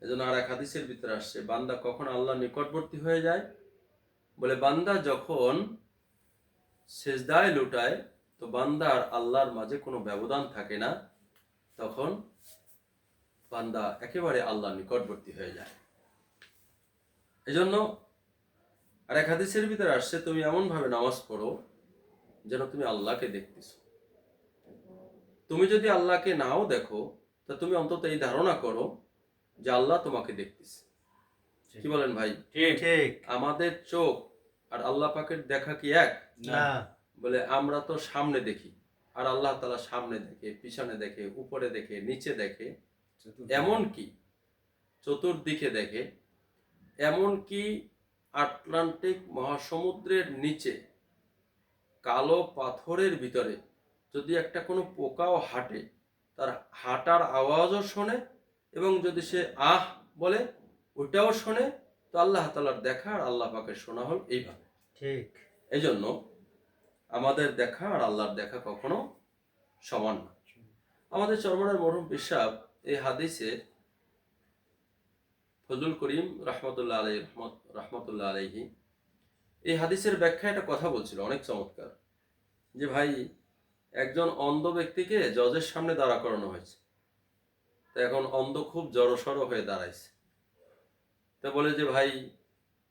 এজন্য আর এক হাদিসের ভিতরে আসছে, বান্দা কখন আল্লাহ নিকটবর্তী হয়ে যায়, বলে বান্দা যখন সেজদায় লুটায়, তো বান্দা আর আল্লাহর মাঝে কোনো ব্যবধান থাকে না, তখন বান্দা একেবারে আল্লাহর নিকটবর্তী হয়ে যায়। এজন্য আর এক হাদিসের ভিতরে আসছে, তুমি এমন ভাবে নামাজ পড়ো যেন তুমি আল্লাহকে দেখতেছো। তুমি যদি আল্লাহকে নাও দেখো, তা তুমি অন্তত এই ধারণা করো যে আল্লাহ তোমাকে দেখতেছে। কি বলেন ভাই? ঠিক। আমাদের চোখ আর আল্লাহ পাকের দেখা কি এক? না। বলে আমরা তো সামনে দেখি, আর আল্লাহ তাআলা সামনে দেখে, পিছনে দেখে, উপরে দেখে, নিচে দেখে, এমন কি চতুর্দিকে দেখে। এমন কি আটলান্টিক মহাসমুদ্রের নিচে কালো পাথরের ভিতরে যদি একটা কোনো পোকাও হাঁটে, তার হাঁটার আওয়াজও শোনে, এবং যদি সে আহ বলে ওইটাও শোনে। তো আল্লাহ তাআলার দেখা আর আল্লাহ পাকের শোনা হল এইভাবে। ঠিক। এই জন্য আমাদের দেখা আর আল্লাহর দেখা কখনো সমান না। আমাদের চরমনার মরহুম পীর সাহেব এই হাদিসের ফজলুল করিম রহমতুল্লাহ আলাইহি রহমতুল্লাহ আলাইহি এই হাদিসের ব্যাখ্যা একটা কথা বলছিল অনেক চমৎকার, যে ভাই একজন অন্ধ ব্যক্তিকে জজের সামনে দাঁড়া করানো হয়েছে। তো এখন অন্ধ খুব জড়সড় হয়ে দাঁড়াইছে। তো বলে যে ভাই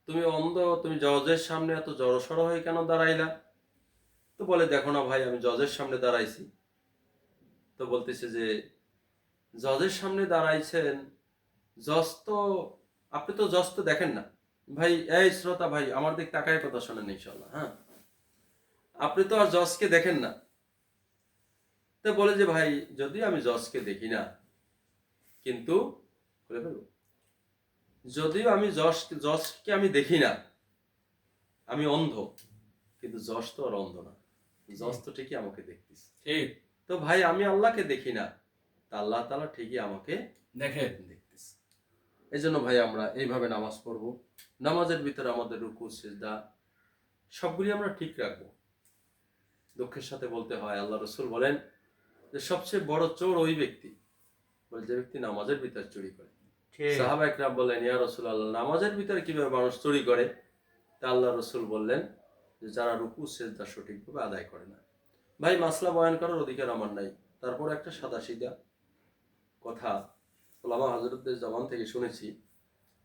তুমি অন্ধ, তুমি জজের সামনে এত জড়সড় হয়ে কেন দাঁড়াইলা? তো বলে দেখো না ভাই, আমি জজের সামনে দাঁড়াইছি। তো বলতেছে যে জজের সামনে দাঁড়াইছেন, জজ তো, আপনি তো জজ তো দেখেন না। ভাই এই শ্রোতা ভাই, আমার দিক তাকায় কথা শোনেন ইনশাল্লাহ, হ্যাঁ, আপনি তো আর জজকে দেখেন না। তো বলে যে ভাই যদি আমি জজকে দেখি না, কিন্তু বলে ফেলবো, যদিও আমি জজকে আমি দেখি না, আমি অন্ধ, কিন্তু জজ তো আর অন্ধ না, জজ তো ঠিকই আমাকে দেখতেছে। ঠিক। তো ভাই আমি আল্লাহকে দেখি না, তা আল্লাহ তাআলা ঠিকই আমাকে দেখেন। দেখতেছে। এই জন্য ভাই আমরা এইভাবে নামাজ পড়বো। নামাজের ভিতরে আমাদের রুকু সিজদা সবগুলি আমরা ঠিক রাখবো। দুঃখের সাথে বলতে হয়, আল্লাহ রসুল বলেন যে সবচেয়ে বড় চোর ওই ব্যক্তি, বলে যে ব্যক্তি নামাজের ভিতরে চুরি করে। সাহাবা একরাম বললেন, ইয়া রাসূলুল্লাহ, নামাজের ভিতরে কিভাবে মানুষ চুরি করে? তা আল্লাহ রসুল বললেন যে যারা রুকু সিজদা সঠিকভাবে আদায় করে না। ভাই মাসলা বয়ান করার অধিকার আমার নাই, তারপর একটা সাদাসিধা কথা ওলামা হযরতদের জবান থেকে শুনেছি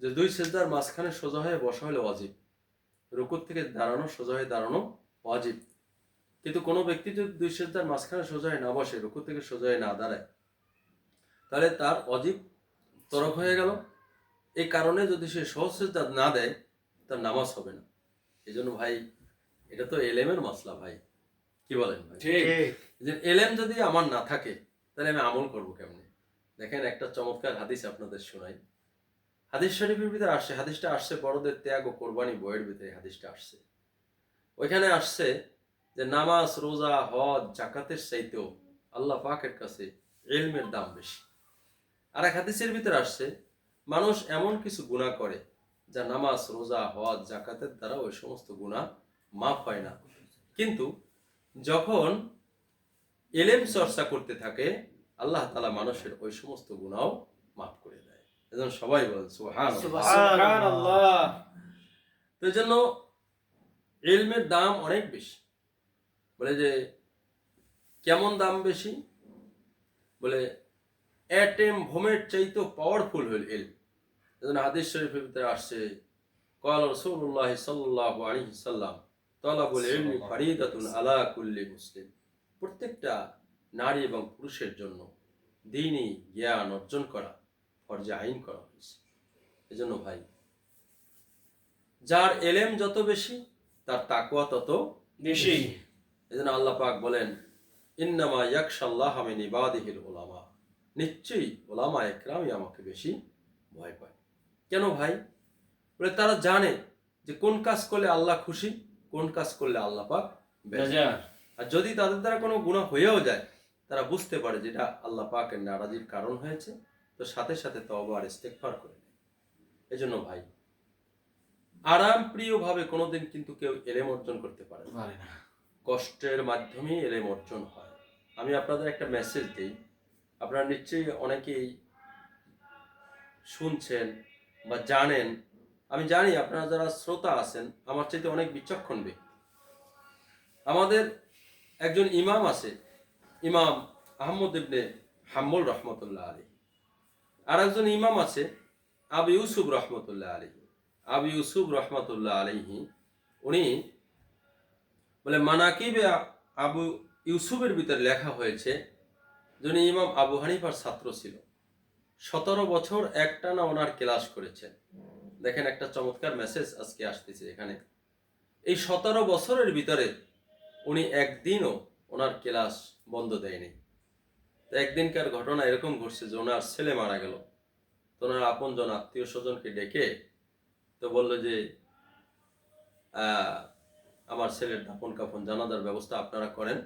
যে দুই সিজদার মাঝখানে সোজা হয়ে বসা হলো ওয়াজিব, রুকুর থেকে দাঁড়ানো, সোজা হয়ে দাঁড়ানো ওয়াজিব। কিন্তু কোনো ব্যক্তি যদি দুই সিজদার মাঝখানে সোজা হয়ে না বসে, রুকু থেকে সোজা হয়ে না দাঁড়ায়, তাহলে তার ওয়াজিব তরক হয়ে গেল। এই কারণে যদি সে সহজ সিজদা না দেয়, তার নামাজ হবে না। এই জন্য ভাই এটা তো এলেমের মাসলা ভাই, কি বলেন ভাই? ঠিক। যে এলেম যদি আমার না থাকে, তাহলে আমি আমল করবো কেমনে? দেখেন একটা চমৎকার হাদিস আপনাদের শোনাই। হাদিস শরীফের ভিতরে আসছে, হাদিসটা আসছে বড়দের ত্যাগ ও কোরবানি বইয়ের ভিতরে হাদিসটা আসছে। ওইখানে আসছে যে নামাজ, রোজা, হজ, জাকাতের চাইতেও আল্লাহ পাকের কাছে ইলমের দাম বেশি। আর এক হাদিসের ভিতরে আসছে মানুষ এমন কিছু গুনাহ করে যা নামাজ, রোজা, হজ, জাকাতের দ্বারা ওই সমস্ত গুনাহ মাফ হয় না, কিন্তু যখন ইলম চর্চা করতে থাকে, আল্লাহ তাআলা মানুষের ওই সমস্ত গুনাহও মাফ করে দেয়। এজন্য সবাই বলেন সুবহানাল্লাহ। সুবহানাল্লাহ। তো এজন্য ইলমের দাম অনেক বেশি। বলে যে কেমন দাম বেশি? বলে অ্যাটেম বোমের চাইতেও পাওয়ারফুল হল ইলম। এজন্য হাদিস শরীফের ভিতরে আসছে, ক্বালা রাসূলুল্লাহ সাল্লাল্লাহু আলাইহি সাল্লাম, তালাবুল ইলমি ফারিদাতুন আলা কুল্লি মুসলিম। প্রত্যেকটা নারী এবং পুরুষের জন্য দ্বীনি জ্ঞান অর্জন করা ফরজে আইন করা হয়েছে। এজন্য ভাই যার এলেম যত বেশি, তার তাকওয়া তত বেশি। এজন্য আল্লাহ পাক বলেন, ইন্নামা ইয়াখশাল্লাহ মিন ইবাদিহিল উলামা, নিশ্চয়ই উলামা একরামই আমাকে বেশি ভয় পায়। কেন ভাই? বলে তারা জানে যে কোন কাজ করলে আল্লাহ খুশি, কোন কাজ করলে আল্লাহ পাক বেজার। আর যদি তাদের দ্বারা কোনো গুনাহ হয়েও যায়, তারা বুঝতে পারে যেটা আল্লাহ পাকের নারাজির কারণ হয়েছে, তো সাথে সাথে তওবা আর ইস্তেগফার করে নেয়। এজন্য ভাই আরাম প্রিয় ভাবে কোনোদিন কিন্তু কেউ এলেম অর্জন করতে পারে না, কষ্টের মাধ্যমে এলেম অর্জন হয়। আমি আপনাদের একটা মেসেজ দিই, আপনারা নিশ্চয়ই অনেকেই শুনছেন বা জানেন, আমি জানি আপনারা যারা শ্রোতা আছেন আমার চাইতে অনেক বিচক্ষণ ব্যক্তি। আমাদের একজন ইমাম আছে, ইমাম আহমদ ইবনে হাম্বল রহমতুল্লাহ আলাইহি। আর একজন ইমাম আছে আবু ইউসুফ রহমতুল্লাহ আলাইহি। আবু ইউসুফ রহমতুল্লাহ আলাইহি উনি বলে মানাকিবে আবু ইউসুফের ভিতরে লেখা হয়েছে যিনি ইমাম আবু হানিফার ছাত্র ছিল, 17 বছর একটানা ওনার ক্লাস করেছেন। দেখেন একটা চমৎকার মেসেজ আজকে আসতেছে এখানে। এই 17 বছরের ভিতরে উনি একদিনও ওনার ক্লাস বন্ধ দেয়নি। তো একদিনকার ঘটনা এরকম ঘটছে যে ওনার ছেলে মারা গেল। তো ওনার আপনজন আত্মীয় স্বজনকে ডেকে তো বললো যে আমার ছেলের দাফন কাফন জানাজার ব্যবস্থা আপনারা করেন,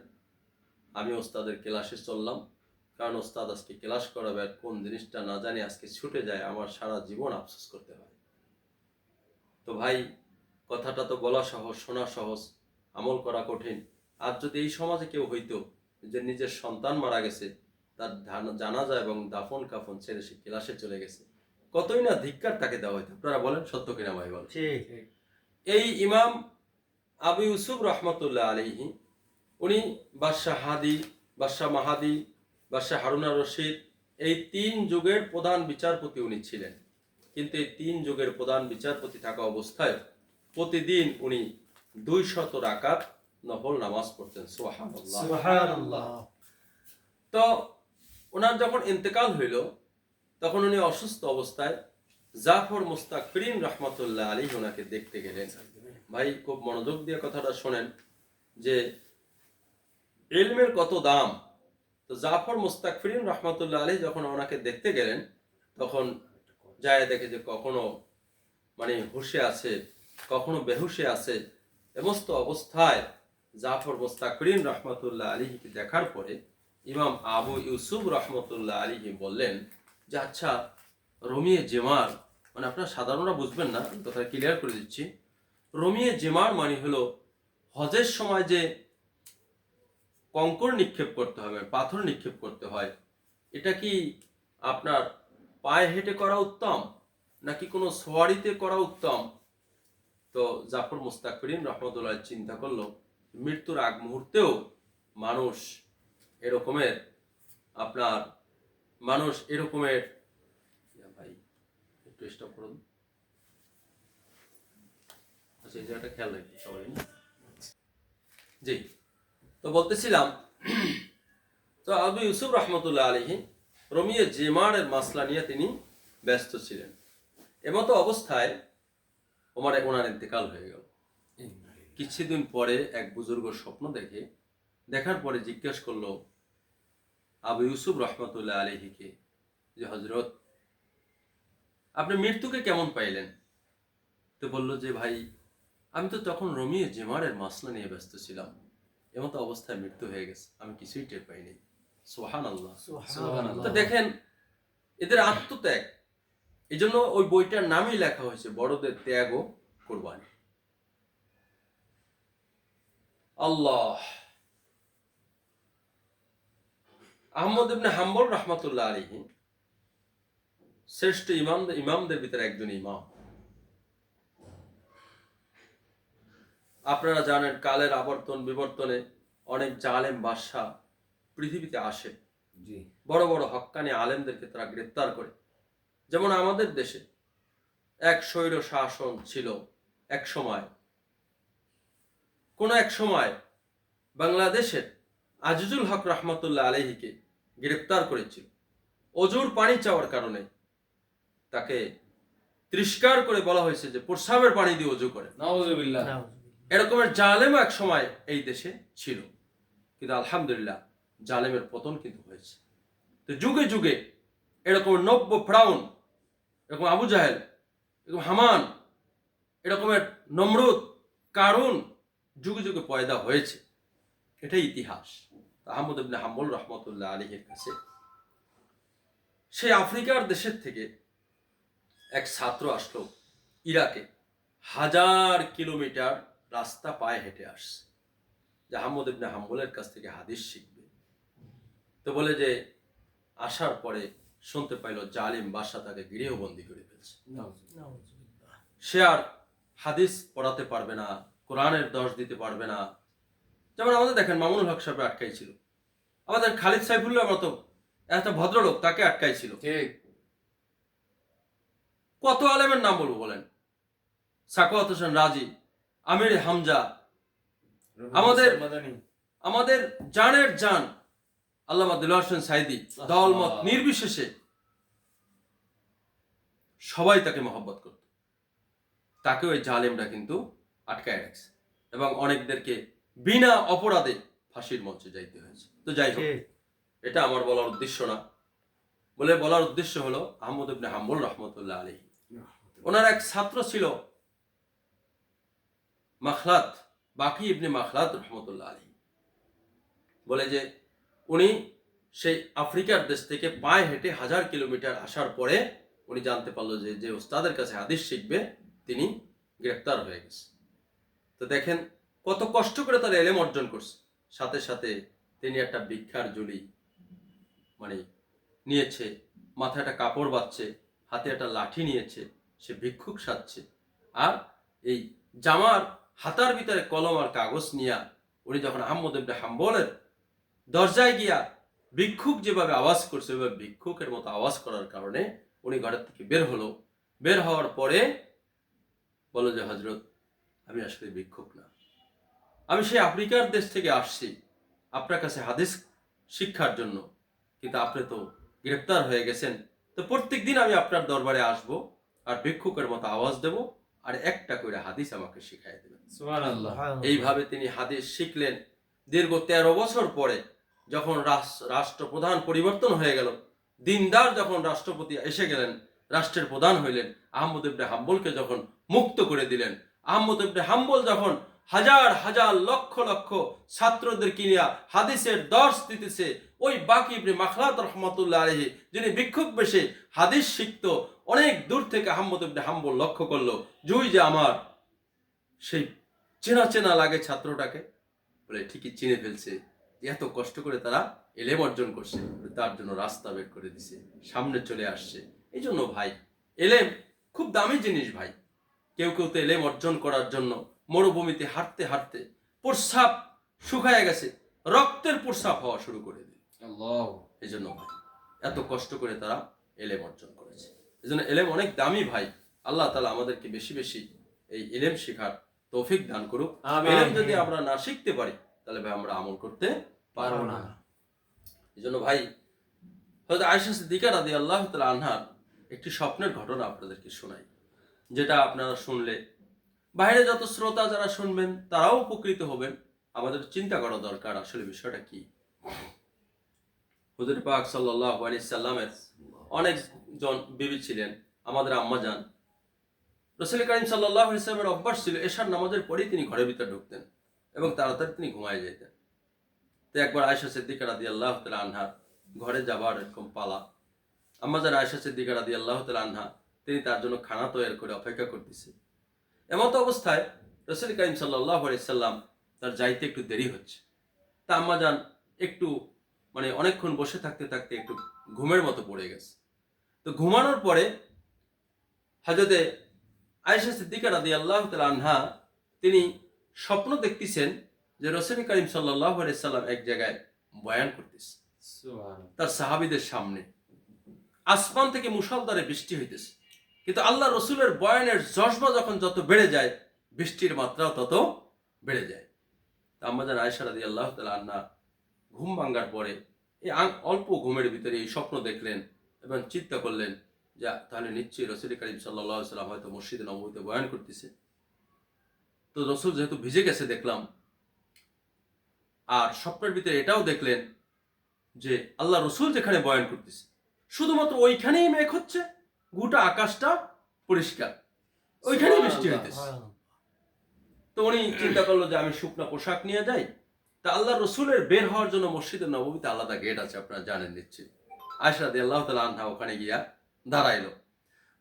আমি ওস্তাদের ক্লাসে চললাম, কারণ ওস্তাদ আজকে ক্লাস করাবে আর কোন জিনিসটা না জানি আজকে ছুটে যায়, আমার সারা জীবন আফসোস করতে হয়। তো ভাই কথাটা তো বলা সহজ, শোনা সহজ, আমল করা কঠিন। আর যদি এই সমাজে কেউ হইতো যে নিজের সন্তান মারা গেছে, তার জানাজা এবং দাফন কাফন ছেড়ে সে ক্লাসে চলে গেছে, কতই না ধিক্কার তাকে দেওয়া হইতো। আপনারা বলেন সত্য কিনা ভাই বলেন। ঠিক। এই ইমাম আবু ইউসুফ রহমতুল্লাহ আলাইহি উনি বাদশাহ হাদি, বাদশাহ মাহাদি, বাদশাহ হারুন আর রশিদ এই 3 যুগের প্রধান বিচারপতি উনি ছিলেন। কিন্তু এই 3 যুগের প্রধান বিচারপতি থাকা অবস্থায় প্রতিদিন উনি 200 রাকাত নফল নামাজ পড়তেন। সুবহানাল্লাহ। সুবহানাল্লাহ। তো ওনার যখন ইন্তেকাল হইল তখন উনি অসুস্থ অবস্থায় জাফর মুস্তাকফিরিন রহমতুল্লাহ আলাইহি ওনাকে দেখতে গেলেন। ভাই খুব মনোযোগ দিয়ে কথাটা শোনেন যে ইলমের কত দাম। তো জাফর মুস্তাকফিরিন রহমতুল্লাহ আলাইহি যখন ওনাকে দেখতে গেলেন তখন যায় দেখে যে কখনো মানে হুশে আছে, কখনো বেহুশে আছে। সমস্ত অবস্থায় জাফর মুস্তাকফিরিন রহমতুল্লাহ আলাইহিকে দেখার পরে ইমাম আবু ইউসুফ রহমতুল্লাহ আলাইহি বললেন যে আচ্ছা রমিয়ে জেমার মানে আপনারা সাধারণরা বুঝবেন না, কথা ক্লিয়ার করে দিচ্ছি। রমিয়ে জেমার মানে হলো হজের সময় যে কঙ্কর নিক্ষেপ করতে হবে, পাথর নিক্ষেপ করতে হয়, এটা কি আপনার পায়ে হেঁটে করা উত্তম নাকি কোনো সোয়ারিতে করা উত্তম? তো জাফর মুস্তাকফিরিন রহমতুল্লাহ চিন্তা করলো মৃত্যুর আগ মুহূর্তেও মানুষ এরকমের আপনার ভাই একটু স্টপ করুন, আচ্ছা এই জায়গাটা খেয়াল রাখি সবাই। জি, তো বলতেছিলাম তো আবু ইউসুফ রহমতুল্লাহ আলাইহি রমিয়ে জেমারের মাসলা নিয়ে তিনি ব্যস্ত ছিলেন। এমতো অবস্থায় ওনার ইন্তেকাল হয়ে গেল। কিছুদিন পরে এক বুজুর্গ স্বপ্ন দেখার পরে জিজ্ঞেস করলো আবু ইউসুফ রহমতুল্লাহ আলাইহিকে যে হযরত আপনি মৃত্যুকে কেমন পাইলেন? তো বললো যে ভাই আমি তো তখন রমিয়ে জেমারের মাসলা নিয়ে ব্যস্ত ছিলাম, এমতো অবস্থায় মৃত্যু হয়ে গেছে, আমি কিছুই টের পাইনি। সুবহানাল্লাহ। সুবহানাল্লাহ। তো দেখেন এদের আত্মত্যাগ, এই জন্য ওই বইটার নামই লেখা হয়েছে বড়দের ত্যাগ ও কোরবানি। আল্লাহ। আহমদ ইবনে হাম্বল রহমতুল্লাহ আলাইহি শ্রেষ্ঠ ইমামদের ভিতরে একজন ইমাম। আপনারা জানেন কালের আবর্তন বিবর্তনে অনেক জালেম বাদশা পৃথিবীতে আসে, বড় বড় হক্কানি আলেমদেরকে তারা গ্রেফতার করে। যেমন আমাদের দেশে এক স্বৈর শাসন ছিল এক সময়, এক সময় বাংলাদেশের আজিজুল হক রহমতুল্লাহ আলাইহিকে গ্রেফতার করেছিল অজুর পানি চাওয়ার কারণে। তাকে তিরস্কার করে বলা হয়েছে যে প্রস্রাবের পানি দিয়ে অজু করে। নাউযুবিল্লাহ। এরকমের জালেম এক সময় এই দেশে ছিল, কিন্তু আলহামদুলিল্লাহ জালেমের পতন কিন্তু হয়েছে। তো যুগে যুগে এরকম নব্য ফেরাউন, এরকম আবু জাহেল, এরকম হামান, এরকমের নমরুদ, কারুন যুগে যুগে পয়দা হয়েছে, এটাই ইতিহাস। আহমদ ইবনে হাম্বল রহমতুল্লাহ আলাইহির কাছে সেই আফ্রিকার দেশের থেকে এক ছাত্র আসলো ইরাকে, 1000 কিলোমিটার রাস্তা পায়ে হেঁটে আসছে যে আহমদ ইবনে হাম্বলের কাছ থেকে হাদিস শিখবে। তো বলে যে আসার পরে শুনতে পাইল জালিম বাদশা তাকে গৃহবন্দী করে ফেলছে। নাউজুবিল্লাহ। সে আর হাদিস পড়াতে পারবে না, কোরআনের দর্শ দিতে পারবে না। যেমন আমাদের দেখেন মামুনুল হক সাহেব আটকাই ছিল, আমাদের খালিদ সাইফুল্লাহ মতো একটা ভদ্রলোক তাকে আটকাই ছিল। ঠিক। কত আলেমের নাম বলবো বলেন, সাখাওয়াত হোসেন রাজি, আমির হামজা, আমাদের- মাদানী। আমাদের জানের জান আল্লামা দিলওয়ার হোসেন সাইদি, দলমত আল্লাহ। নির্বিশেষে সবাই তাকে মহব্বত করত। তাকে ওই জালেমরা কিন্তু আটকায় রাখছে এবং অনেকদেরকে বিনা অপরাধে ফাঁসির মঞ্চে যাইতে হয়েছে। তো যাই হোক, ঠিক। এটা আমার বলার উদ্দেশ্য না, বলে বলার উদ্দেশ্য হলো আহমদ ইবনে হাম্বল রহমতুল্লাহ আলাইহি, ওনার এক ছাত্র ছিল মাখলাত, বাকি ইবনে মাখলাত রহমতুল্লাহ আলাইহি, বলে যে উনি সেই আফ্রিকার দেশ থেকে পায়ে হেঁটে 1000 কিলোমিটার আসার পরে উনি জানতে পারলো যে যে ওস্তাদের কাছে হাদিস শিখবে তিনি গ্রেফতার হয়ে গেছে। তো দেখেন কত কষ্ট করে তার এলেম অর্জন করছে, সাথে সাথে তিনি একটা ভিক্ষার ঝুলি মানে নিয়েছে, মাথায় একটা কাপড় বাঁধছে, হাতে একটা লাঠি নিয়েছে, সে ভিক্ষুক সাজছে। আর এই জামার হাতার ভিতরে কলম আর কাগজ নিয়ে উনি যখন আহমদ ইবনে হাম্বলের দরজায় গিয়া ভিক্ষুক যেভাবে আওয়াজ করছে ওইভাবে ভিক্ষুকের মতো আওয়াজ করার কারণে উনি ঘরের থেকে বের হলো। বের হওয়ার পরে বলো যে হজরত আমি আসলে ভিক্ষুক না, আমি সেই আফ্রিকার দেশ থেকে আসছি আপনার কাছে হাদিস শিক্ষার জন্য, কিন্তু আপনি তো গ্রেপ্তার হয়ে গেছেন, তো প্রত্যেক দিন আমি আপনার দরবারে আসব আর ভিক্ষুকের মতো আওয়াজ দেব আর একটা করে হাদিস আমাকে শিখাই দেবেন। সুবহানাল্লাহ। এইভাবে তিনি হাদিস শিখলেন। দীর্ঘ 13 বছর পরে যখন রাষ্ট্রপ্রধান পরিবর্তন হয়ে গেল, দিনদার যখন রাষ্ট্রপতি এসে গেলেন, রাষ্ট্রের প্রধান হইলেন, আহমদ ইবনে হাম্বলকে যখন মুক্ত করে দিলেন, আহমদ ইবনে হাম্বল যখন হাজার হাজার লক্ষ লক্ষ ছাত্রদেরকে নিয়ে হাদিসের দর্শ দিতেছে, ওই বাকি ইবনে মাখলাত রহমাতুল্লাহ আলাইহি যিনি ভিক্ষুক বেশে হাদিস শিখত, অনেক দূর থেকে আহমদ ইবনে হাম্বল লক্ষ্য করলো যে আমার সেই চেনা চেনা লাগে ছাত্রটাকে, বলে ঠিকই চিনে ফেলছে, এত কষ্ট করে তারা এলেম অর্জন করছে, তার জন্য রাস্তা বের করে দিছে, সামনে চলে আসছে। এই জন্য ভাই এলেম খুব দামি জিনিস ভাই। কেউ কেউ তো এলেম অর্জন করার জন্য মরুভূমিতে হাঁটতে হাঁটতে প্রস্রাব শুকায় গেছে, রক্তের প্রস্রাব হওয়া শুরু করে দিল। আল্লাহ। এই জন্য ভাই এত কষ্ট করে তারা এলেম অর্জন করেছে। এই জন্য এলেম অনেক দামি ভাই। আল্লাহ তাআলা আমাদেরকে বেশি বেশি এই এলেম শেখার তৌফিক দান করুক। আমিন। এলেম যদি আমরা না শিখতে পারি তাহলে ভাই আমরা আমল করতে পারবো না। এই জন্য ভাই হযরত আয়েশা সিদ্দিকা রাদিয়াল্লাহু তাআলা আনহার একটি স্বপ্নের ঘটনা আপনাদেরকে শোনাই, যেটা আপনারা শুনলে বাইরে যত শ্রোতা যারা শুনবেন তারাও উপকৃত হবেন। আমাদের চিন্তা করা দরকার আসলে বিষয়টা কি। হুজুর পাক সাল্লাল্লাহু আলাইহি সাল্লামের অনেকজন বিবি ছিলেন। আমাদের আম্মা জান রাসূল কারীম সাল্লাল্লাহু আলাইহি সাল্লামের অভ্যাস ছিল এশার নামাজের পরেই তিনি ঘরের ভিতর ঢুকতেন এবং তাড়াতাড়ি তিনি ঘুমায় যেতেন। তো একবার আয়েশা সিদ্দিকা রাদিয়াল্লাহু তাআলা আনহা ঘরে যাবার এরকম পালা, আম্মা জান আয়েশা সিদ্দিকা রাদিয়াল্লাহু তাআলা আনহা তিনি তার জন্য খানা তৈরি করে অপেক্ষা করতেছে। এমত অবস্থায় রাসূল কারীম সাল্লাল্লাহু আলাইহি সাল্লাম তার যাইতে একটু দেরি হচ্ছে। তা আম্মা জান একটু মানে অনেকক্ষণ বসে থাকতে থাকতে একটু ঘুমের মতো পড়ে গেছে। তো ঘুমানোর পরে হযরতে আয়েশা সিদ্দিকা রাদিয়াল্লাহু তাআলা আনহা তিনি স্বপ্ন দেখতেছেন যে রাসূল কারীম সাল্লাল্লাহু আলাইহি সাল্লাম এক জায়গায় বয়ান করতেছে সুবহানাল্লাহ। তার সাহাবীদের সামনে। আসমান থেকে মুষলধারে বৃষ্টি হইতেছে, কিন্তু আল্লাহ রসুলের বয়ানের জজবা যখন যত বেড়ে যায় বৃষ্টির মাত্রাও তত বেড়ে যায়। তা আম্মা জান আয়েশা রাদিয়াল্লাহু তাআলা আনহা ঘুম ভাঙার পরে এই অল্প ঘুমের ভিতরে এই স্বপ্ন দেখলেন এবং চিন্তা করলেন যে তাহলে নিশ্চয়ই রাসূল কারীম সাল্লাল্লাহু আলাইহি সাল্লাম হয়তো মসজিদে নববীতে বয়ান করতেছে। তো রসুল যেহেতু ভিজে গেছে দেখলাম, আর স্বপ্নের ভিতরে এটাও দেখলেন যে আল্লাহ রসুল যেখানে বয়ান করতেছে শুধুমাত্র ওইখানেই মেঘ হচ্ছে, গোটা আকাশটা পরিষ্কার, ওইখানেই বৃষ্টি হইতেছে। তো উনি চিন্তা করলো যে আমি শুকনা পোশাক নিয়ে যাই। তা আল্লাহ রসুলের বের হওয়ার জন্য মসজিদের নববীতে আলাদা গেট আছে, আপনারা জানেন নিশ্চয়ই। আয়েশা রাদিয়াল্লাহু তাআলা আনহা ওখানে গিয়া দাঁড়াইলো।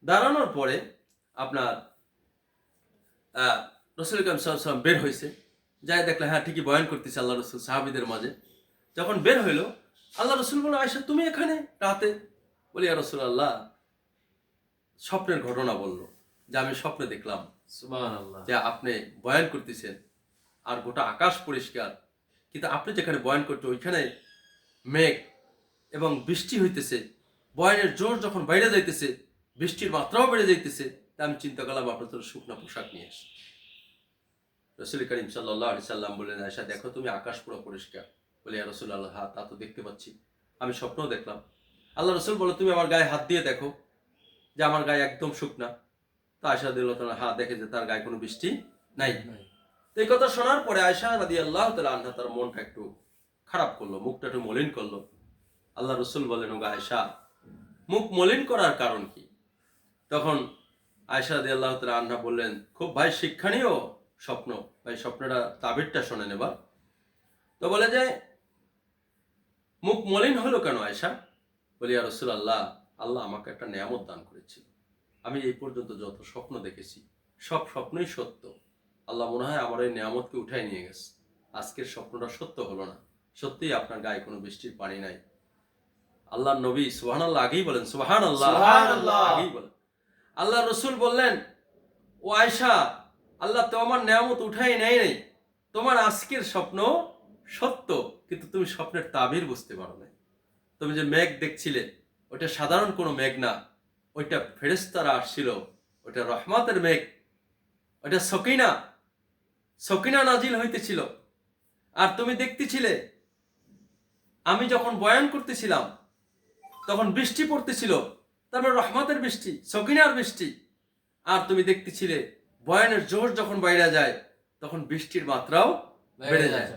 দাঁড়ানোর পরে আপনার রাসূল কারীম সাল্লাল্লাহু আলাইহি ওয়াসাল্লাম বের হয়েছে, যাই দেখলে হ্যাঁ ঠিকই বয়ান করতেছে আল্লাহ রসুল সাহাবীদের মাঝে। যখন বের হইলো আল্লাহ রসুল বলল, আয়েশা তুমি এখানে রাতে? বলি ইয়া রাসূলুল্লাহ, স্বপ্নের ঘটনা বললো যে আমি স্বপ্নে দেখলাম সুবহানাল্লাহ। যে আপনি বয়ান করতেছেন আর গোটা আকাশ পরিষ্কার, কিন্তু আপনি যেখানে বয়ান করতে ওইখানে মেঘ এবং বৃষ্টি হইতেছে, বয়ানের জোর যখন বাইরে যাইতেছে, বৃষ্টির মাত্রাও বেড়ে যাইতেছে, তা আমি চিন্তা করলাম আপনার তো শুকনো পোশাক নিয়ে আসি। রাসূল করিম সাল্লাল্লাহু আলাইহি সাল্লাম বললেন, আয়েশা দেখো তুমি আকাশ পুরো পরিষ্কার। বলি ইয়া রাসূলুল্লাহ, হ্যাঁ তা তো দেখতে পাচ্ছি, আমি স্বপ্নও দেখলাম। আল্লাহ রাসূল বলে তুমি আমার গায়ে হাত দিয়ে দেখো যে আমার গায়ে একদম শুকনা। তো আয়েশা রাদিয়াল্লাহু তাআলা হ্যাঁ দেখে যে তার গায়ে কোনো বৃষ্টি নাই। তো এই কথা শোনার পরে আয়েশা রাদিয়াল্লাহু তাআলা আনহা তার মনটা একটু খারাপ করলো, মুখটা একটু মলিন করলো। আল্লাহ রসুল বলেন, ওগো আয়েশা, মুখ মলিন করার কারণ কি? তখন আয়েশা রাদিয়াল্লাহু তাআলা আনহা বললেন, খুব ভাই শিক্ষণীয় স্বপ্ন, ভাই স্বপ্নটা তাবিরটা শোনেন এবার। তো বলে যে মুখ মলিন হলো কেন আয়েশা? বলি ইয়া রাসূলুল্লাহ, আল্লাহ আমাকে একটা নেয়ামত দান করেছিল। আমি এই পর্যন্ত যত স্বপ্ন দেখেছি সব স্বপ্নই সত্য। আল্লাহ মনে হয় আমার এই নেয়ামতকে উঠাই নিয়ে গেছে। আজকের স্বপ্নটা সত্য হলো না, সত্যিই আপনার গায়ে কোনো বৃষ্টির পানি নাই। আল্লাহ নবী সুবহানাল্লাহ আগেই বলেন, সুবহানাল্লাহ সুবহানাল্লাহ। আগেই বলেন। আল্লাহ রসুল বললেন, ও আয়েশা, আল্লাহ তো আমার নেয়ামত উঠাই নেয় নাই, তোমার আজকের স্বপ্ন সত্য, কিন্তু তুমি স্বপ্নের তাবির বুঝতে পারো না। তুমি যে মেঘ দেখছিলে ওটা সাধারণ কোনো মেঘ না, ওইটা ফেরেশতারা আসছিল, ওটা রহমতের মেঘ, ওটা সকিনা, সকিনা নাজিল হইতেছিল। আর তুমি দেখতেছিলে আমি যখন বয়ান করতেছিলাম তখন বৃষ্টি পড়তেছিল, তারপরে রহমতের বৃষ্টি, সকিনার বৃষ্টি। আর তুমি দেখতেছিলে বয়ানের জোর যখন বাইরে যায় তখন বৃষ্টির মাত্রাও বেড়ে যায়।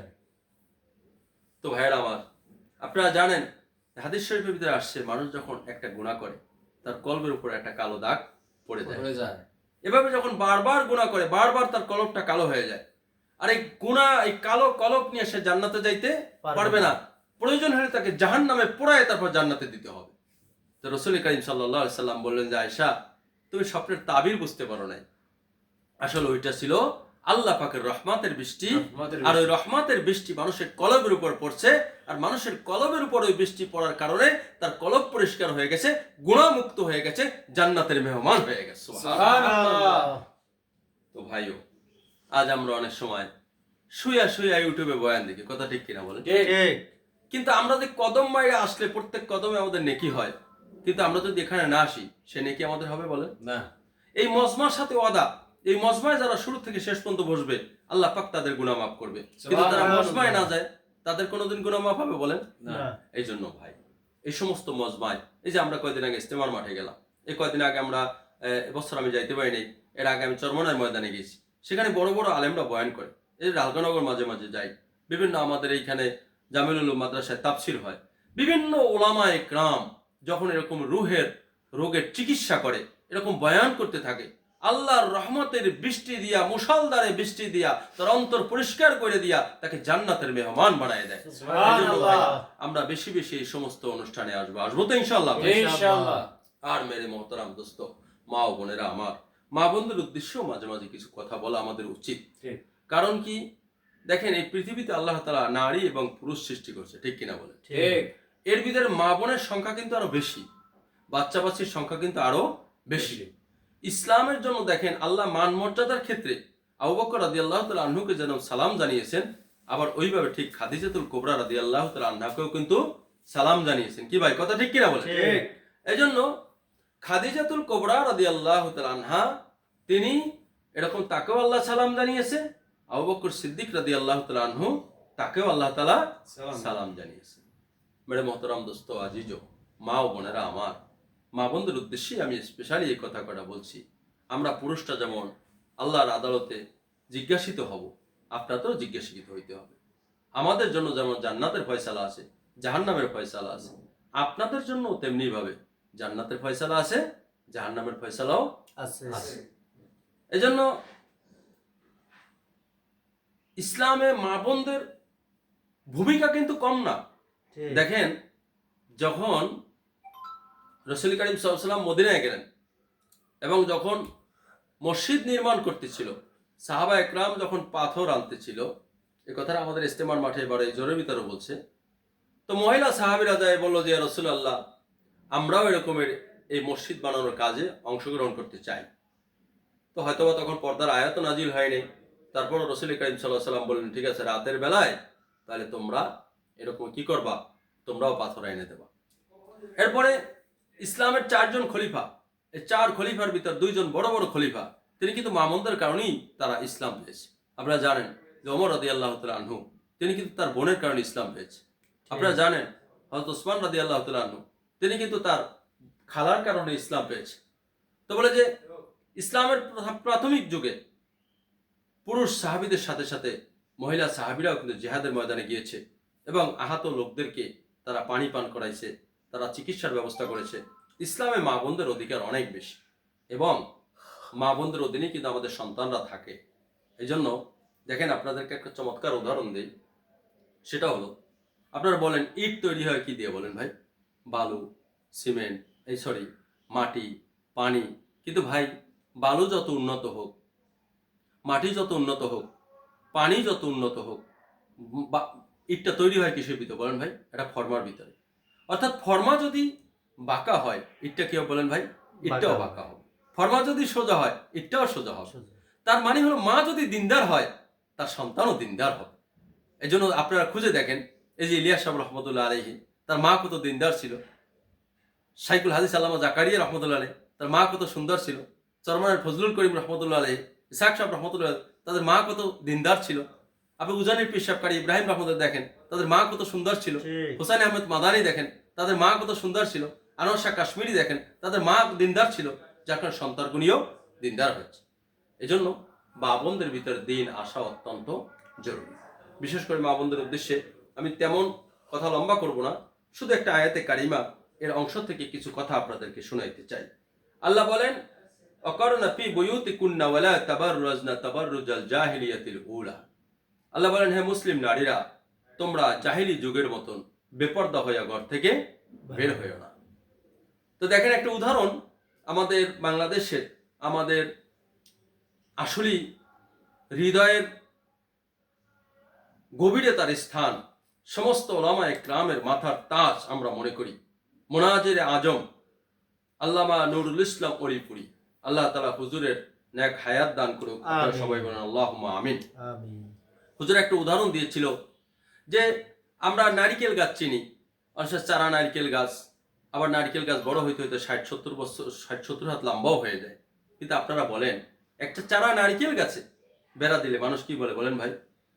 তো ভাইয়েরা আমার, আপনারা জানেন হাদিস শরীফের ভিতরে আসছে মানুষ যখন একটা গুনাহ করে তার কলবের উপর একটা কালো দাগ পড়ে যায়। এভাবে যখন বারবার গুনাহ করে বারবার তার কলবটা কালো হয়ে যায়। আর এই গুনাহ, এই কালো কলব নিয়ে সে জান্নাতে যাইতে পারবে না। প্রয়োজন হলে তাকে জাহান্নামে পোড়ায় তারপর জান্নাতে দিতে হবে। তো রাসূল করিম সাল্লাল্লাহু আলাইহি সাল্লাম বললেন যে আয়েশা, তুমি স্বপ্নের তাবির বুঝতে পারো নাই। আসলে ওইটা ছিল আল্লাহ পাকের রহমতের বৃষ্টি। আর ওই রহমতের বৃষ্টি মানুষের কলবের উপর পড়ছে, আর মানুষের কলবের উপর ওই বৃষ্টি পড়ার কারণে তার কলব পরিষ্কার হয়ে গেছে, গুনাহমুক্ত হয়ে গেছে, জান্নাতের মেহমান হয়ে গেছে। সুবহানাল্লাহ। তো ভাইও, আজ আমরা অনেক সময় শুয়া শুয়া ইউটিউবে বয়ান দেখি, কথা ঠিক কিনা বলেন? ঠিক। কিন্তু আমরা যে কদম মাইরে আসলে প্রত্যেক কদমে আমাদের নেকি হয়, কিন্তু আমরা যদি এখানে না আসি সে নেকি আমাদের হবে বলেন? না। এই মজমার সাথে ওয়াদা, এই মজমায় যারা শুরু থেকে শেষ পর্যন্ত বসবে আল্লাহ পাক তাদের গুনাহ মাফ করবে, কিন্তু যারা মজমায় না যায় তাদের কোনোদিন গুনাহ মাফ হবে বলেন? না। এই জন্য ভাই, এই সমস্ত মজমায়, এই যে আমরা কয়দিন আগে ইস্তেমার মাঠে গেলাম, এই কয়দিন আগে আমরা এবছর আমি যাইতে পারি নাই, এর আগে আমি চরমনার ময়দানে গেছি, সেখানে বড় বড় আলেমরা বয়ান করে। এই রালগানগর মাঝে মাঝে যাই, বিভিন্ন আমাদের এইখানে জামিলুল উলুম মাদ্রাসায় তাফসির হয়, বিভিন্ন ওলামা একরাম যখন এরকম রুহের রোগের চিকিৎসা করে, এরকম বয়ান করতে থাকে, আল্লাহর রহমতের বৃষ্টি দিয়া, মুষলধারে বৃষ্টি দিয়া তার অন্তর পরিষ্কার করে দিয়া তাকে জান্নাতের মেহমান বানায় দেয়। এজন্য ভাই, আমরা বেশি বেশি এই সমস্ত অনুষ্ঠানে আসবো তো ইনশাআল্লাহ। ইনশাআল্লাহ। আর মেরে মহতারাম দোস্ত, মা ও বোনেরা আমার, মা বোনদের উদ্দেশ্যেও মাঝে মাঝে কিছু কথা বলা আমাদের উচিত। ঠিক। কারণ কি, দেখেন এই পৃথিবীতে আল্লাহ তাআলা নারী এবং পুরুষ সৃষ্টি করছে, ঠিক কিনা বলেন? ঠিক। এর ভিতরে মা বোনের সংখ্যা কিন্তু আরো বেশি, বাচ্চা বাচ্চির সংখ্যা কিন্তু আরো বেশি। ইসলামের জন্য দেখেন আল্লাহ মান মর্যাদার ক্ষেত্রে আবু বকর রাদিয়াল্লাহু তাআলা আনহুকে যেন সালাম জানিয়েছেন, আবার ওইভাবে ঠিক খাদিজাতুল কুবরা রাদিয়াল্লাহু তাআলা আনহাকেও কিন্তু সালাম জানিয়েছেন। কি ভাই, কথা ঠিক কিনা বলেন? ঠিক। এজন্য খাদিজাতুল কুবরা রাদিয়াল্লাহু তাআলা আনহা, তিনি এরকম তাকেও আল্লাহ সালাম জানিয়েছে, আবু বকর সিদ্দিক রাদিয়াল্লাহু তাআলা আনহু তাকেও আল্লাহ তাআলা সালাম জানিয়েছে। মেরে মহতরম দোস্ত আজিজ, মা ও বোনেরা আমার, মা বোনদের উদ্দেশ্যে আমি স্পেশালি এই কথা কটা বলছি। আমরা পুরুষটা যেমন আল্লাহর আদালতে জিজ্ঞাসিত হব, আপনাদেরও জিজ্ঞাসিত হইতে হবে। আমাদের জন্য যেমন জান্নাতের ফয়সালা আছে, জাহান্নামের ফয়সালা আছে, আপনাদের জন্য তেমনি ভাবে জান্নাতের ফয়সালা আছে, জাহান্নামের ফয়সালাও আছে। এজন্য ইসলামে মা বোনদের ভূমিকা কিন্তু কম না। দেখেন, যখন রাসূল করিম সাল্লাল্লাহু আলাইহি ওয়াসাল্লাম মদিনায় গেলেন এবং যখন মসজিদ নির্মাণ করতেছিল, সাহাবা একরাম যখন পাথর আনতেছিল, এই কথাটা আমাদের ইস্তেমার মাঠে এবারে জোরের ভিতরে বলছে, তো মহিলা সাহাবীরা যায় বলল যে ইয়া রাসূলুল্লাহ, আমরাও এরকমের এই মসজিদ বানানোর কাজে অংশগ্রহণ করতে চাই। তো হয়তোবা তখন পর্দার আয়াত নাজিল হয়নি, তারপর রসুল করিম সাল্লাল্লাহু আলাইহি ওয়াসাল্লাম বললেন, ঠিক আছে, রাতের বেলায় তাহলে তোমরা এরকম কি করবা, তোমরাও পাথর এনে দেবা। এরপরে ইসলামের 4 জন খলিফা, এই 4 খলিফার ভিতর 2 জন বড় বড় খলিফা, তিনি কিন্তু মামুনদের কারণেই তারা ইসলাম পেয়েছে। আপনারা জানেন যে ওমর রাদিয়াল্লাহু তাআলা আনহু, তিনি কিন্তু তার বোনের কারণে ইসলাম পেয়েছে। আপনারা জানেন হযরত ওসমান রাদিয়াল্লাহু তাআলা আনহু, তিনি কিন্তু তার খালার কারণে ইসলাম পেয়েছে। তো বলে যে ইসলামের প্রাথমিক যুগে পুরুষ সাহাবীদের সাথে সাথে মহিলা সাহাবীরাও কিন্তু জিহাদের ময়দানে গিয়েছে এবং আহত লোকদেরকে তারা পানি পান করাইছে, তারা চিকিৎসার ব্যবস্থা করেছে। ইসলামে মা বোনদের অধিকার অনেক বেশি এবং মা বোনদের অধীনে কিন্তু আমাদের সন্তানরা থাকে। এই জন্য দেখেন, আপনাদেরকে একটা চমৎকার উদাহরণ দিই। সেটা হলো, আপনারা বলেন ইট তৈরি হয় কি দিয়ে? বলেন ভাই, বালু, সিমেন্ট, মাটি, পানি। কিন্তু ভাই, বালু যত উন্নত হোক, মাটি যত উন্নত হোক, পানি যত উন্নত হোক, ইটটা তৈরি হয় কিসের ভিতরে? বলেন ভাই, এটা ফর্মার ভিতরে। অর্থাৎ ফর্মা যদি বাঁকা হয়, ইটটা কি হবে? বলেন ভাই, ইটটাও বাঁকা হবে। ফর্মা যদি সোজা হয়, ইটটাও সোজা হবে। তার মানে হলো, মা যদি দিনদার হয়, তার সন্তানও দিনদার হবে। এই জন্য আপনারা খুঁজে দেখেন, এই যে ইলিয়াস সাহেব রহমতুল্লাহ আলাইহি, তার মা কত দিনদার ছিল। শাইখুল হাদিস আল্লামা জাকারিয়া রহমতুল্লাহ আলাইহি, তার মা কত সুন্দর ছিল। চরমানের ফজলুল করিম রহমতুল্লাহ আলাইহি, ইসাক সাহেব রহমতুল্লাহ, তাদের মা কত দিনদার ছিল। আপনি উজানির পীর সাহেব কারি ইব্রাহিম রহমতুল্লাহ দেখেন, তাদের মা কত সুন্দর ছিল। হুসাইন আহমেদ মাদানি দেখেন, তাদের মা কত সুন্দর ছিল। আনোয়ার শাহ কাশ্মীরি দেখেন, তাদের মা দিনদার ছিল, যার কারণে সন্তানগুনিও দিনদার হয়েছে। এই জন্য মা বোনদের ভিতরে দিন আসা অত্যন্ত জরুরি। বিশেষ করে মা বোনদের উদ্দেশ্যে আমি তেমন কথা লম্বা করব না, শুধু একটা আয়াতে কারিমা এর অংশ থেকে কিছু কথা আপনাদেরকে শোনাইতে চাই। আল্লাহ বলেন, অকারনা ফি বুয়ুতিকুন্না ওয়ালা তাবাররুজনা তাবাররুজাল জাহিলিয়াতিল উলা। আল্লাহ বলেন, হে মুসলিম নারীরা, তোমরা জাহিলি যুগের মতন বেপর্দা হইয়া ঘর থেকে বের হইও না। তো দেখেন, একটা উদাহরণ আমাদের বাংলাদেশের, আমাদের আসলেই হৃদয়ের গভীরে তার স্থান, সমস্ত ওলামা ইকরামের মাথার তাজ আমরা মনে করি। মুনাজির আজম আল্লামা নুরুল ইসলাম অলিপুরি, আল্লাহ তাআলা হুজুরের নেক হায়াত দান করুক। আপনারা সবাই বলেন আল্লাহুম্মা আমিন। হুজুর একটা উদাহরণ দিয়েছিল যে আমরা নারিকেল গাছ চিনি, অর্থাৎ চারা নারিকেল গাছ। আবার নারিকেল গাছ বড় হইতে হইতে 60-70 হাত লম্বাও হয়ে যায়। কিন্তু আপনারা বলেন, একটা চারা নারিকেল গাছে বেড়া দিলে মানুষ কি বলে? বলেন ভাই,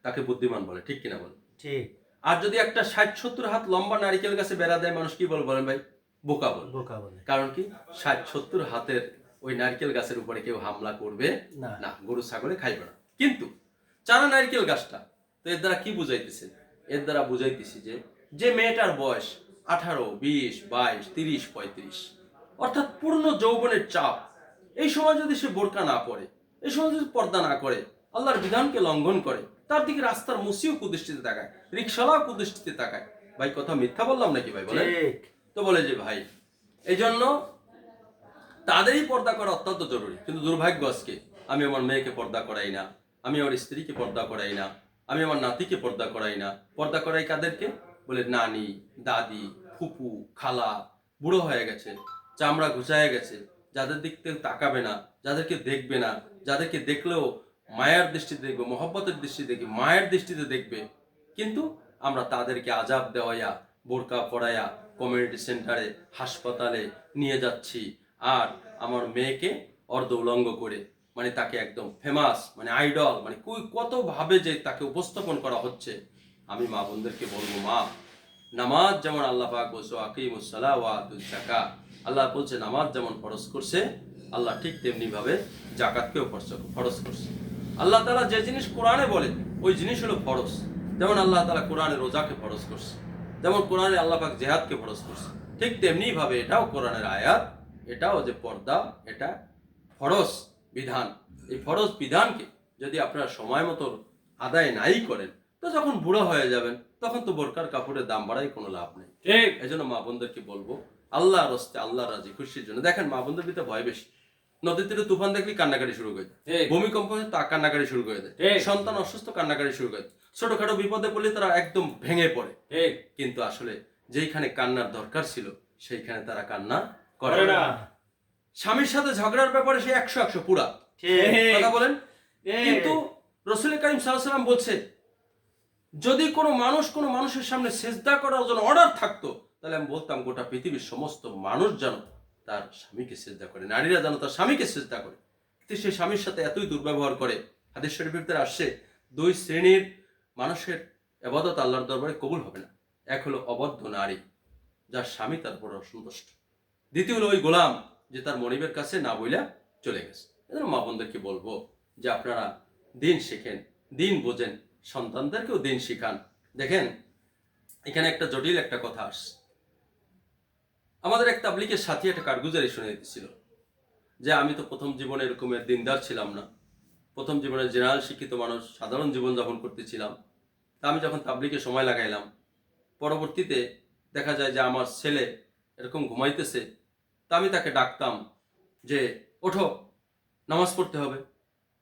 তাকে বুদ্ধিমান বলে, ঠিক কিনা বলেন? ঠিক। আর যদি একটা 60-70 হাত লম্বা নারিকেল গাছে বেড়া দেয়, মানুষ কি বলে? বলেন ভাই, বোকা বলে। কারণ কি? 60-70 হাতের ওই নারকেল গাছের উপরে কেউ হামলা করবে না, গরু ছাগলে খাইবে না। কিন্তু চারা নারকেল গাছটা, তো এর দ্বারা কি বুঝাইতেছে? এর দ্বারা বুঝাইতেছি যে মেয়েটার বয়স 18, 20, 22, 30, 35, অর্থাৎ পূর্ণ যৌবনের চাপ, এই সময় যদি সে বোরকা না পরে, এই সময় যদি পর্দা না করে, আল্লাহর বিধানকে লঙ্ঘন করে, তার দিকে রাস্তার মুসিও কুদৃষ্টিতে তাকায়, রিক্সাওয়ালাও কুদৃষ্টিতে তাকায়। ভাই, কথা মিথ্যা বললাম নাকি ভাই? বলে তো বলে যে ভাই, এই জন্য তাদেরই পর্দা করা অত্যন্ত জরুরি। কিন্তু দুর্ভাগ্য আজকে আমি আমার মেয়েকে পর্দা করাই না, আমি আমার স্ত্রীকে পর্দা করাই না, আমি আমার নাতিকে পর্দা করাই না। পর্দা করাই কাদেরকে? বলে নানি, দাদি, ফুপু, খালা, বুড়ো হয়ে গেছে, চামড়া ঘুষায় গেছে, যাদের দিক থেকে তাকাবে না, যাদেরকে দেখবে না, যাদেরকে দেখলেও মায়ের দৃষ্টিতে দেখবে, মহব্বতের দৃষ্টিতে দেখবে, মায়ের দৃষ্টিতে দেখবে। কিন্তু আমরা তাদেরকে আজাব দেওয়াইয়া, বোরকা পরাইয়া কমিউনিটি সেন্টারে, হাসপাতালে নিয়ে যাচ্ছি। আর আমার মেয়েকে অর্ধ উলঙ্গ করে, মানে তাকে একদম ফেমাস, মানে আইডল, মানে কত ভাবে যে তাকে উপস্থাপন করা হচ্ছে। আমি মা বোনদেরকে বলবো, মা, নামাজ যেমন আল্লাহ পাক বলছে আকিমুস সালাহ ওয়া আতুজ যাকাত, আল্লাহ বলছে নামাজ যেমন ফরজ করছে, আল্লাহ ঠিক তেমনি ভাবে যাকাতকেও ফরজ করছে। আল্লাহ তাআলা যে জিনিস কোরআনে বলে, ওই জিনিস হলো ফরজ। যেমন আল্লাহ তাআলা কোরআনে রোজাকে ফরজ করছে, যেমন কোরআনে আল্লাহ পাক জিহাদকে ফরজ করছে, ঠিক তেমনি ভাবে এটাও কোরআনের আয়াত, এটাও যে পর্দা, এটা ফরজ বিধান। এই ফরজ বিধানকে যদি আপনারা সময় মতো আদায় নাই করেন, তো যখন বুড়ো হয়ে যাবেন, তখন তো বোরকার কাপড়ের দাম বাড়াই কোনো লাভ নেই। এই জন্য মা বোনদেরকে বলবো, আল্লাহর রাস্তে, আল্লাহর রাজি খুশির জন্য। দেখেন, মা বোনদের ভিতরে ভয় বেশি। নদীর তীরে তুফান দেখলে কান্নাকাটি শুরু করে দেয়, ভূমিকম্প হলে তা কান্নাকাটি শুরু করে দেয়, সন্তান অসুস্থ কান্নাকাটি শুরু করে দেয়, ছোটখাটো বিপদে পড়লে তারা একদম ভেঙে পড়ে। কিন্তু আসলে যেইখানে কান্নার দরকার ছিল, সেইখানে তারা কান্না করে করে না। না। স্বামীর সাথে ঝগড়ার ব্যাপারে সে 100 পুরা ঠিক। কথা বলেন। ঠিক। কিন্তু রাসূল করিম সাল্লাল্লাহু আলাইহি ওয়াসাল্লাম বলছে, যদি কোনো মানুষের সামনে সেজদা করার জন্য অর্ডার থাকতো, তাহলে আমি বলতাম গোটা পৃথিবীর সমস্ত মানুষ যেন তার স্বামীকে সেজদা করে, নারীরা যেন তার স্বামীকে সেজদা করে। কিন্তু সে স্বামীর সাথে এতই দুর্ব্যবহার করে। হাদিস শরীফের ভিতরে আসছে, দুই শ্রেণীর মানুষের ইবাদত আল্লাহর দরবারে কবুল হবে না। এক হলো অবদ্ধ নারী, যার স্বামী তার উপর অসন্তুষ্ট। দ্বিতীয় হলো ওই গোলাম, যে তার মনিবের কাছে না বইলা চলে গেছে। এজন্য মা বোনদেরকে বলবো যে আপনারা দিন শেখেন, দিন বোঝেন, সন্তানদেরকেও দিন শিখান। দেখেন, এখানে একটা জটিল একটা কথা আসছে। আমাদের এক তাবলীগের সাথী একটা কারগুজারি শুনে দিতেছিল যে আমি তো প্রথম জীবনে এরকমের দিনদার ছিলাম না, প্রথম জীবনে জেনারেল শিক্ষিত মানুষ, সাধারণ জীবন যাপন করতেছিলাম। তা আমি যখন তাবলীগে সময় লাগাইলাম, পরবর্তীতে দেখা যায় যে আমার ছেলে এরকম ঘুমাইতেছে, তা আমি তাকে ডাকতাম যে ওঠো, নামাজ পড়তে হবে।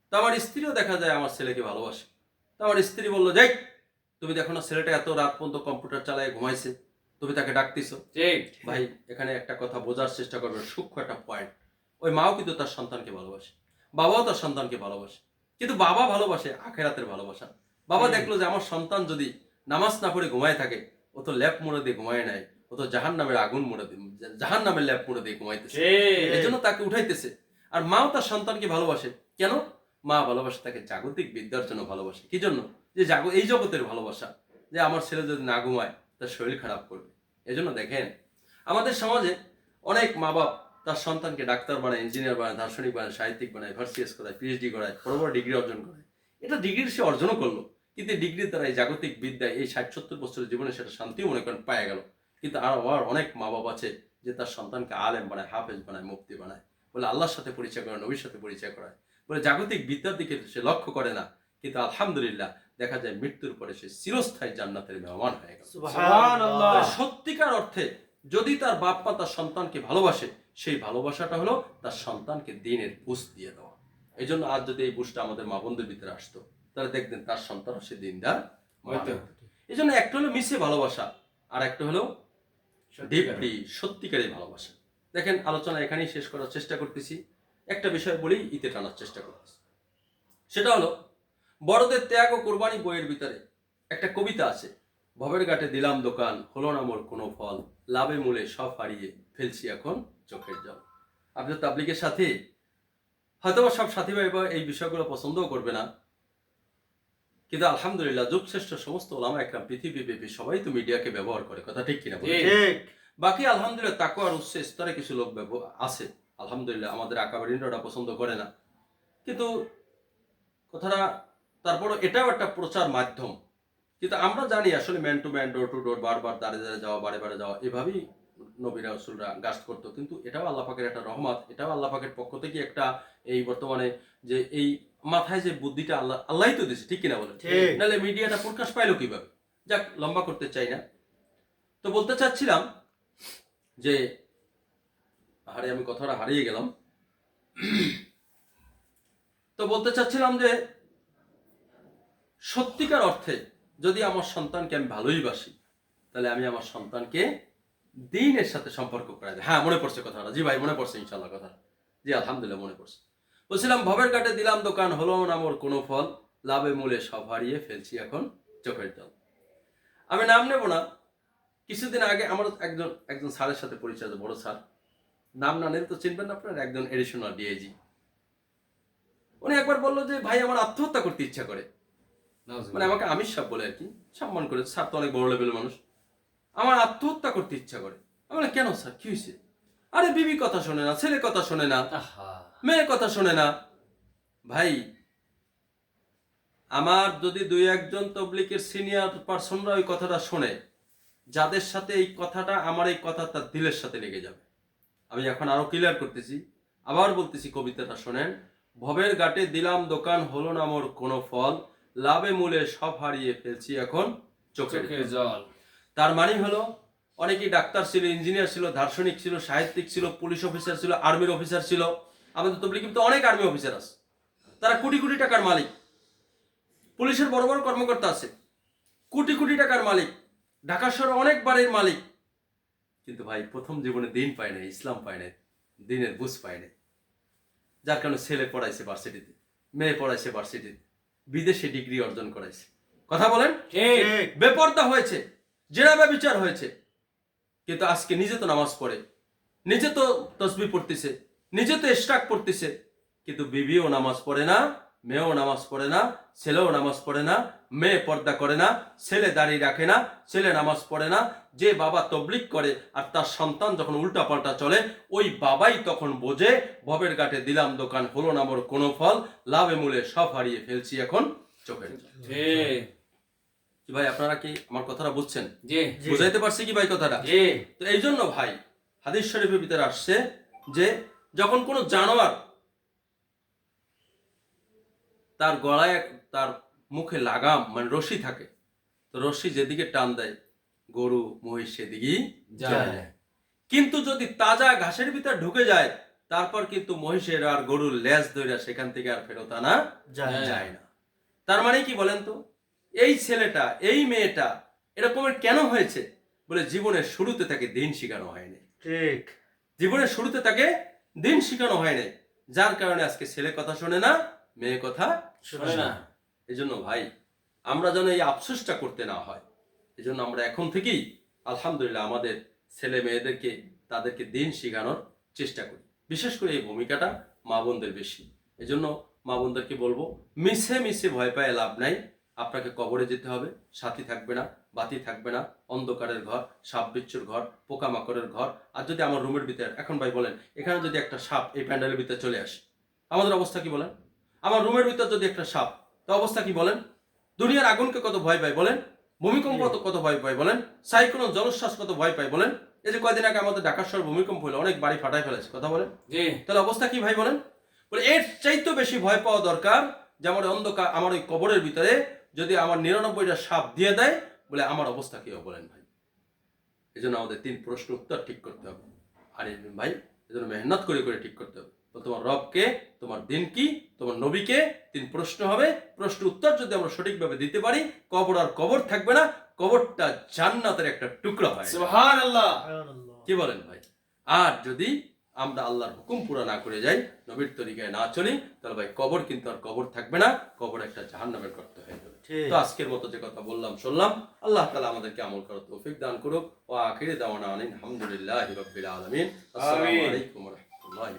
তা আমার স্ত্রীও দেখা যায় আমার ছেলেকে ভালোবাসে। তা আমার স্ত্রী বললো, যাই, তুমি দেখো না ছেলেটা এত রাত পর্যন্ত কম্পিউটার চালায় ঘুমাইছে, তুমি তাকে ডাকতেছো। ঠিক। ভাই, এখানে একটা কথা বোঝার চেষ্টা করবেন, সূক্ষ্ম একটা পয়েন্ট। ওই মাও কিন্তু তার সন্তানকে ভালোবাসে, বাবাও তার সন্তানকে ভালোবাসে, কিন্তু বাবা ভালোবাসে আখেরাতের ভালোবাসা। বাবা দেখলো যে আমার সন্তান যদি নামাজ না পড়ে ঘুমায় থাকে, ও তো ল্যাপ মুড়ে দিয়ে ঘুমায় নাই, ও তো জাহান্নামের আগুন মুড়ে দিয়ে, জাহান্নামের ল্যাপ মুড়ে দিয়ে ঘুমাইতেছে, ঠিক। এই জন্য তাকে উঠাইতেছে। আর মাও তার সন্তানকে ভালোবাসে। কেন? মা ভালোবাসে তাকে জাগতিক বিদ্যার জন্য ভালোবাসে। কি জন্য? যে এই জগতের ভালোবাসা, যে আমার ছেলে যদি না ঘুমায় তার শরীর খারাপ করবে। এজন্য দেখেন, আমাদের সমাজে অনেক মা বাপ তার সন্তানকে ডাক্তার বানায়, ইঞ্জিনিয়ার বানায়, দার্শনিক বানায়, সাহিত্যিক বানায়, ভার্সিএস করায়, পিএইচডি করায়, বড় বড় ডিগ্রি অর্জন করে। এটা ডিগ্রির সে অর্জনও করলো, কিন্তু ডিগ্রির দ্বারা এই জাগতিক বিদ্যায় এই 60-70 বছরের জীবনে সেটা শান্তিও মনে করেন পায়ে গেল। কিন্তু আর অনেক মা বাপ আছে যে তার সন্তানকে আলেম বানায়, হাফেজ বানায়, মুফতি বানায়, বলে আল্লাহর সাথে পরিচয় করায়, নবীর সাথে পরিচয় করায়, বলে জাগতিক বিদ্যার দিকে সে লক্ষ্য করে না। কিন্তু আলহামদুলিল্লাহ দেখা যায় মৃত্যুর পরে সে চিরস্থায়ী জান্নাতের মেহমান হয়ে গেল। সুবহানাল্লাহ। সত্যিকার অর্থে যদি তার বাপ মা তার সন্তানকে ভালোবাসে, সেই ভালোবাসাটা হলো তার সন্তানকে দ্বীনের বুঝ দিয়ে দেওয়া। এই জন্য আজ যদি এই বুঝটা আমাদের মা বোনদের ভিতরে আসতো, তাহলে দেখতেন তার সন্তান সে দিনদার হয়তো। এই জন্য একটা হলো মিশে ভালোবাসা, আর একটা হলো সত্যিকার। ডিপলি সত্যিকারের ভালোবাসা। দেখেন, আলোচনা এখানেই শেষ করার চেষ্টা করতেছি। একটা বিষয় বলেই ইতে টানার চেষ্টা করতেছি, সেটা হলো বড়দের ত্যাগ ও কোরবানি বইয়ের ভিতরে একটা কবিতা আছে, ভবের ঘাটে দিলাম দোকান, হলো না মোর কোনো ফল, লাভে মূলে সব হারিয়ে ফেলছি এখন চোখের জল। আপনি তো তাবলীগের সাথে, হয়তো সব সাথী ভাই এই বিষয়গুলো পছন্দও করবে না, কিন্তু আলহামদুলিল্লাহ যুগশ্রেষ্ঠ সমস্ত ওলামা একরাম পৃথিবীব্যাপী সবাই তো মিডিয়াকে ব্যবহার করে, কথা ঠিক কিনা বলেন? ঠিক। বাকি আলহামদুলিল্লাহ তাকওয়া আর উচ্চ স্তরে কিছু লোক আছে, আলহামদুলিল্লাহ আমাদের আকাবেরিনরা ওটা পছন্দ করে না, কিন্তু কথাটা তারপরও এটাও একটা প্রচার মাধ্যম। কিন্তু আমরা জানি আসলে man to man, door to door, বারবার দাঁড়ে দাঁড়ে যাওয়া, বারে বারে যাওয়া, এভাবেই নবীরা রাসূলরা গাস্ত করতো। কিন্তু এটাও আল্লাহ পাকের একটা রহমত, এটাও আল্লাহ পাকের পক্ষ থেকে একটা, এই বর্তমানে যে এই মাথায় যে বুদ্ধিটা আল্লাহই তো দিয়েছে, ঠিক কিনা বলেন? ঠিক। নাহলে মিডিয়াটা প্রকাশ পাইলো কিভাবে? যাক, লম্বা করতে চাই না। তো বলতে চাচ্ছিলাম যে, আরে আমি কথাটা হারিয়ে গেলাম। তো বলতে চাচ্ছিলাম যে সত্যিকার অর্থে যদি আমার সন্তানকে আমি ভালোই বাসি, তাহলে আমি আমার সন্তানকে দ্বীনের সাথে সম্পর্ক করাই দেয়। হ্যাঁ, মনে পড়ছে কথাটা। জি ভাই, মনে পড়ছে ইনশাল্লাহ কথা। জি আলহামদুলিল্লাহ মনে পড়ছে। বলছিলাম, ভবের ঘাটে দিলাম দোকান, হলো না মোর কোনো ফল, লাভে মূলে সব হারিয়ে ফেলছি এখন চোখের জল। আমি নাম নেব না, কিছুদিন আগে আমার একজন স্যারের সাথে পরিচয়, বড় স্যার, নাম না নিলে তো চিনবেন না আপনার, একজন এডিশনাল ডিআইজি। উনি একবার বললো যে ভাই আমার আত্মহত্যা করতে ইচ্ছা করে, মানে আমাকে আমির সাহেব বলে আর কি, সম্মান করে, স্যার তো অনেক বড় লেভেলের মানুষ, আমার আত্মহত্যা করতে ইচ্ছা করে। আমি বললাম, কেন স্যার, কি হয়েছে? আরে বিবি কথা শোনে না, ছেলে কথা শোনে না, মেয়ে কথা শোনে না। ভাই, আমার যদি দুই একজন তবলিগের সিনিয়র পার্সনরা ওই কথাটা শোনে, যাদের সাথে এই কথাটা, আমার এই কথা তার দিলের সাথে লেগে যাবে। আমি এখন আরো ক্লিয়ার করতেছি, আবার বলতেছি, কবিতাটা শোনেন। ভবের ঘাটে দিলাম দোকান, হলো না মোর কোনো ফল, লাভে মূলে সব হারিয়ে ফেলছি এখন চোখের জল। তার মানে হলো, অনেকেই ডাক্তার ছিল, ইঞ্জিনিয়ার ছিল, দার্শনিক ছিল, সাহিত্যিক ছিল, পুলিশ অফিসার ছিল, আর্মির অফিসার ছিল। আমাদের তবলিগে কিন্তু অনেক আর্মি অফিসার আছে, তারা কোটি কোটি টাকার মালিক। পুলিশের বড় বড় কর্মকর্তা আছে, কোটি কোটি টাকার মালিক। ঢাকা শহরে অনেক বাড়ির মালিক। কিন্তু ভাই প্রথম জীবনে দিন পায় না, ইসলাম পায় না, দিনের বুঝ পায় না। যার কারণে ছেলে পড়াইছে ভার্সিটিতে, মেয়ে পড়াইছে ভার্সিটিতে, বিদেশে ডিগ্রি অর্জন করাইছে। কথা বলেন, ঠিক। বেপর্দা হয়েছে, জেনা ব্যভিচার হয়েছে। কিন্তু আজকে নিজে তো নামাজ পড়ে, নিজে তো তসবিহ পড়তেছে, নিজে তো ইশরাক পড়তেছে, কিন্তু বিবিও নামাজ পড়ে না, মেয়েও নামাজ পড়ে না, ছেলেও নামাজ পড়ে না, মেয়ে পর্দা করে না, ছেলে দাড়ি রাখে না, ছেলে নামাজ পড়ে না। যে বাবা তবলিগ করে আর তার সন্তান যখন উল্টা পাল্টা চলে, ওই বাবাই তখন বোঝে ভবের ঘাটে দিলাম দোকান, হলো না মোর কোনো ফল, লাভে মূলে সব হারিয়ে ফেলছি এখন চোখের জল। ঠিক। কি ভাই আপনারা কি আমার কথাটা বুঝছেন? জি। বুঝাইতে পারছি কি ভাই কথাটা? জি। তো এই জন্য ভাই হাদিস শরীফের ভিতরে আসছে যে যখন কোনো জানোয়ার তার গলায় তার মুখে লাগাম মানে রশি থাকে, তো রশি যেদিকে টান দেয় গরু মহিষ সেদিকেই যায়। কিন্তু যদি তাজা ঘাসের ভিতর ঢুকে যায়, তারপর কিন্তু মহিষের আর গরুর লেজ ধরে সেখান থেকে আর ফেরত আনা যায় না। তার মানে কি বলেন তো, এই ছেলেটা এই মেয়েটা এরকমের কেন হয়েছে? বলে জীবনের শুরুতে তাকে দিন শেখানো হয়নি। ঠিক। জীবনের শুরুতে তাকে দিন শেখানো হয়নি, যার কারণে আজকে ছেলে কথা শোনে না, মেয়ে কথা শোনে না। এই জন্য ভাই আমরা যেন এই আফসোসটা করতে না হয়, এই জন্য আমরা এখন থেকেই আলহামদুলিল্লাহ আমাদের ছেলে মেয়েদেরকে তাদেরকে দিন শেখানোর চেষ্টা করি। বিশেষ করে এই ভূমিকাটা মা বোনদের বেশি। এই জন্য মা বোনদেরকে বলবো, মিশে মিশে ভয় পায় লাভ নাই। আপনাকে কবরে যেতে হবে, সাথী থাকবে না, বাতি থাকবে না, অন্ধকারের ঘর, সাপ বিচ্ছুর ঘর, পোকামাকড়ের ঘর। আর যদি আমার রুমের ভিতরে এখন ভাই বলেন, এখানে যদি একটা সাপ এই প্যান্ডেলের ভিতরে চলে আসে, আমাদের অবস্থা কি বলেন? আমার রুমের ভিতর যদি একটা সাপ, তো অবস্থা কি বলেন? দুনিয়ার আগুনকে কত ভয় পায় বলেন, ভূমিকম্প কত ভয় পায় বলেন, সাইক্লোন জলোচ্ছ্বাস কত ভয় পায় বলেন। এই যে কয়দিন আগে আমাদের ঢাকার শহর ভূমিকম্প হলো, অনেক বাড়ি ফাটাই ফেলেছে, কথা বলেন। জি। তাহলে অবস্থা কি ভাই বলেন? বলে এর চাইতে বেশি ভয় পাওয়া দরকার যে আমার অন্ধকার আমার ওই কবরের ভিতরে যদি আমার 99টা সাপ দিয়ে দেয়, বলে আমার অবস্থা কি হবে বলেন ভাই। এই জন্য আমাদের 3 প্রশ্ন উত্তর ঠিক করতে হবে। আর এই ভাই এই জন্য মেহনত করে করে ঠিক করতে হবে। তো তোমার রবকে, তোমার দিন কি, তোমার নবীকে, 3 প্রশ্ন হবে। প্রশ্ন উত্তর যদি আমরা সঠিকভাবে দিতে পারি, কবর আর কবর থাকবে না, কবরটা জান্নাতের একটা টুকরা হয়। সুবহানাল্লাহ। কি বলেন ভাই? আর যদি আমরা আল্লাহর হুকুম পুরো না করে যাই, নবীর তরিকায় না চলি, তাহলে ভাই কবর কিন্তু আর কবর থাকবে না, কবর একটা জাহান্নামের গর্ত হয়ে যাবে। তো আজকের মতো যে কথা বললাম শুনলাম, আল্লাহ তাআলা আমাদেরকে আমল করার তৌফিক দান করুক। ওয়া আখিরি দাওয়ানা আলহামদুলিল্লাহি রাব্বিল আলামিন। আসসালামু আলাইকুম ওয়া রাহমাতুল্লাহি।